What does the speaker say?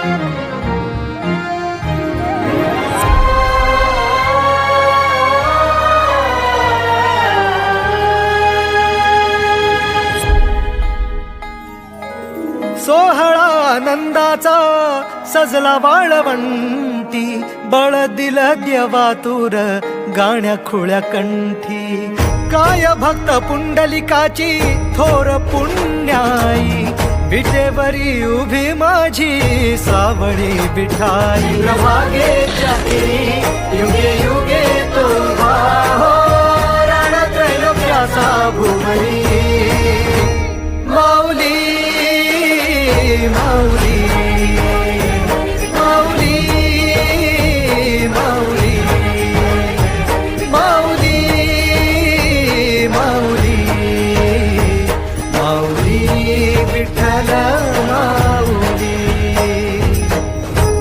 सोहळा आनंदाचा सजला वाळवंटी, बळ दिलं देवातूर गाण्या खुळ्या कंठी. काय भक्त पुंडलिकाची थोर पुण्याई, विटेवरी उभी माझी सावळी विठाई. प्रभागेच्या तिरी युगे युगे तो उभा हो, रणत्रैलोक्याचा भुवई. माऊली माऊली